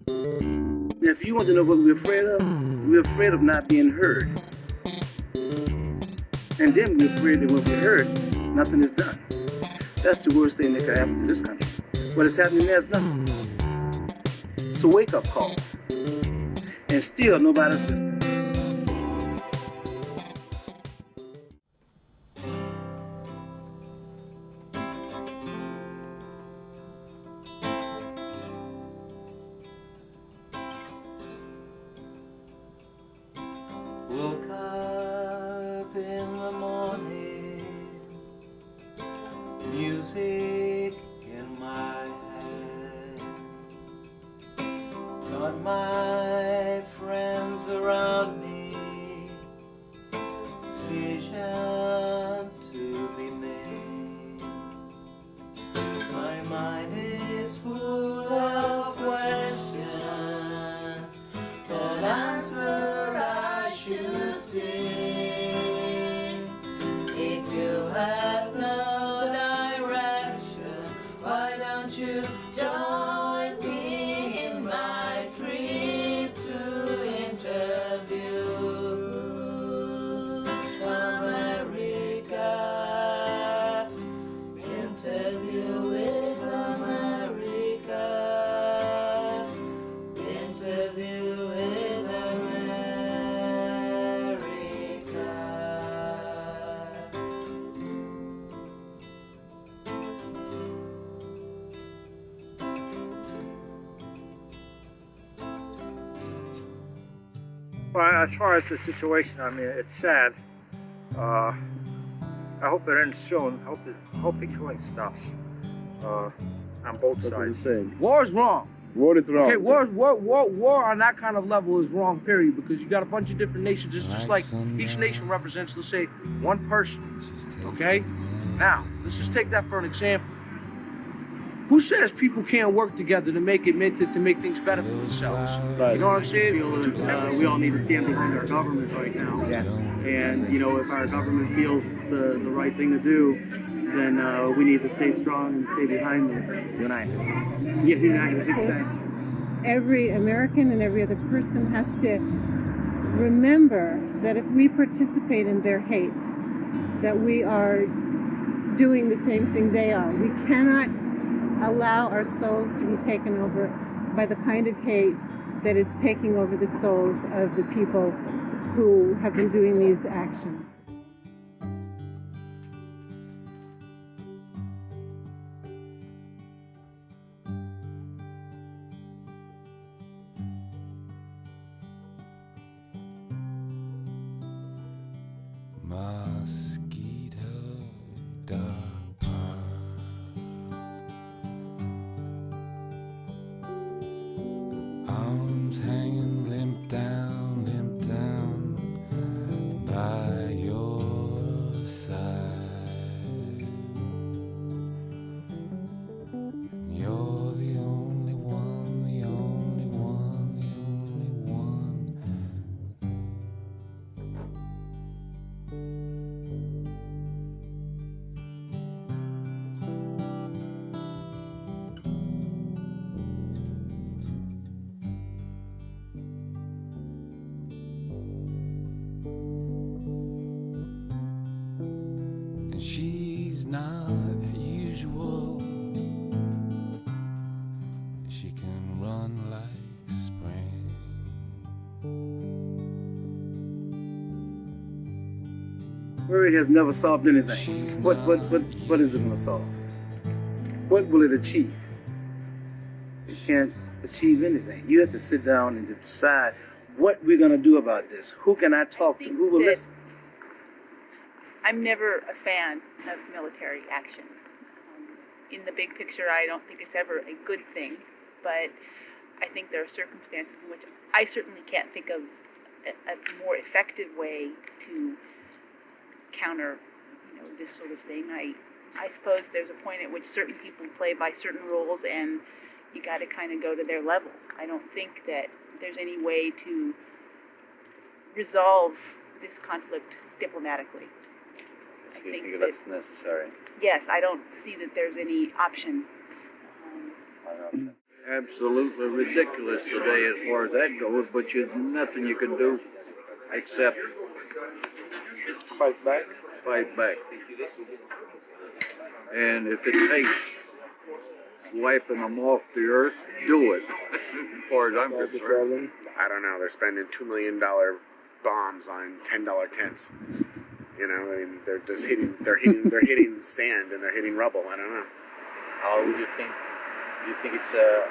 If you want to know what we're afraid of not being heard. And then we're afraid that when we're heard, nothing is done. That's the worst thing that could happen to this country. What is happening there is nothing. It's a wake-up call. And still nobody's listening. Woke up in the morning, music in my hand, not my friends around me, decision to be made. My mind is full of questions, but answer I should sing. If you have no direction, why don't you join me in my trip to interview America? Interview with America. Interview with America. Well, as far as the situation, I mean, it's sad. I hope it ends soon. Hope the killing stops on both sides. War is wrong. War is wrong. Okay, war on that kind of level is wrong, period, because you got a bunch of different nations. It's just like each nation represents, let's say, one person, okay? Now, let's just take that for an example. Who says people can't work together to make things better for themselves? Right. You know what I'm saying? We all need to stand behind our government right now. Yeah. And, you know, if our government feels it's the right thing to do, then we need to stay strong and stay behind them. United. Yeah, united, exactly. Every American and every other person has to remember that if we participate in their hate, that we are doing the same thing they are. We cannot allow our souls to be taken over by the kind of hate that is taking over the souls of the people who have been doing these actions. Mosquito dog park. Arms hanging limp down by your side. You're the only one, the only one, the only one. And she's not usual. She can run like spring. Worry has never solved anything. What is it going to solve? What will it achieve? It can't achieve anything. You have to sit down and decide what we're going to do about this. Who can I talk to? Who will listen? I'm never a fan of military action. In the big picture, I don't think it's ever a good thing, but I think there are circumstances in which I certainly can't think of a more effective way to counter, this sort of thing. I suppose there's a point at which certain people play by certain rules, and you got to kind of go to their level. I don't think that there's any way to resolve this conflict diplomatically. Do you think that's necessary? Yes, I don't see that there's any option. Why not? absolutely ridiculous today as far as that goes, but nothing you can do except Fight back. fight back. And if it takes wiping them off the earth, do it. As far as I'm concerned. I don't know. They're spending $2 million bombs on $10 tents. You know, I mean, they're just they're hitting sand and they're hitting rubble. I don't know. How would you think? Do you think it's a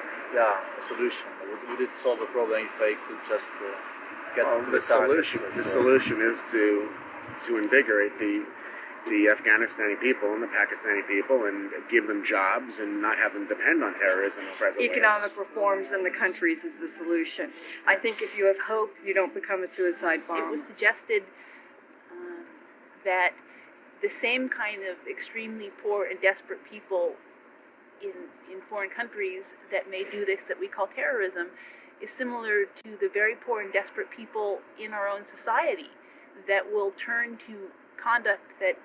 solution? Would it solve the problem if I could just get to The targets? solution is to invigorate the Afghanistani people and the Pakistani people and give them jobs and not have them depend on terrorism in present ways. Economic reforms in the countries is the solution. I think if you have hope, you don't become a suicide bomb. It was suggested that the same kind of extremely poor and desperate people in foreign countries that may do this that we call terrorism is similar to the very poor and desperate people in our own society that will turn to conduct that,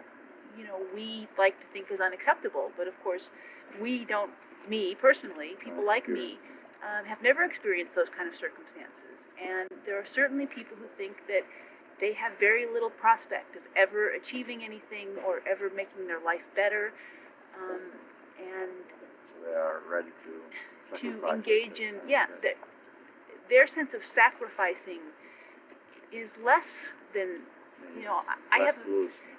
you know, we like to think is unacceptable. But of course, we don't, me personally, people like me, have never experienced those kind of circumstances. And there are certainly people who think that they have very little prospect of ever achieving anything or ever making their life better. And They are ready to engage in, their sense of sacrificing is less than, you know,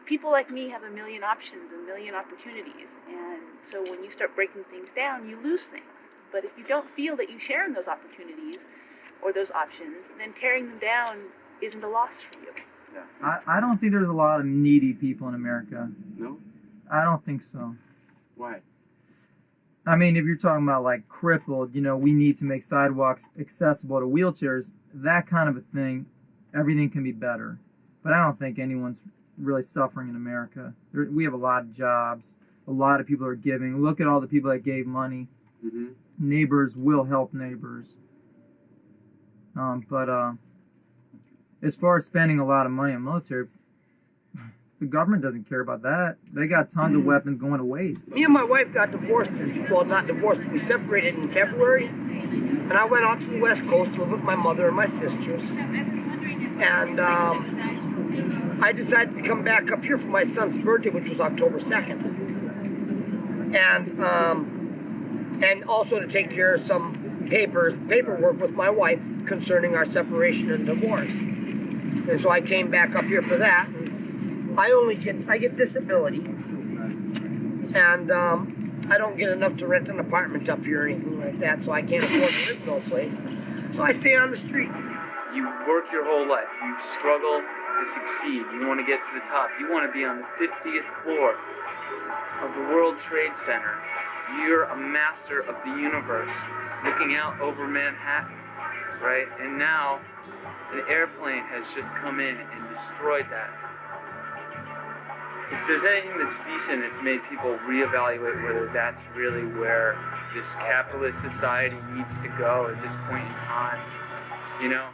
people like me have a million options, a million opportunities, and so when you start breaking things down, you lose things. But if you don't feel that you share in those opportunities or those options, then tearing them down isn't a loss for you. I don't think there's a lot of needy people in America. No? I don't think so. Why? I mean, if you're talking about like crippled, you know, we need to make sidewalks accessible to wheelchairs, that kind of a thing, everything can be better. But I don't think anyone's really suffering in America. We have a lot of jobs. A lot of people are giving. Look at all the people that gave money. Mm-hmm. Neighbors will help neighbors. But as far as spending a lot of money on military, the government doesn't care about that. They got tons of weapons going to waste. Me and my wife got divorced, well, not divorced, we separated in February, and I went out to the West Coast to live with my mother and my sisters, and I decided to come back up here for my son's birthday, which was October 2nd, and also to take care of some paperwork with my wife concerning our separation and divorce. And so I came back up here for that. I get disability, and I don't get enough to rent an apartment up here or anything like that, so I can't afford to live no place. So I stay on the street. You work your whole life. You struggle to succeed. You want to get to the top. You want to be on the 50th floor of the World Trade Center. You're a master of the universe, looking out over Manhattan, right? And now an airplane has just come in and destroyed that. If there's anything that's decent, it's made people reevaluate whether that's really where this capitalist society needs to go at this point in time. You know,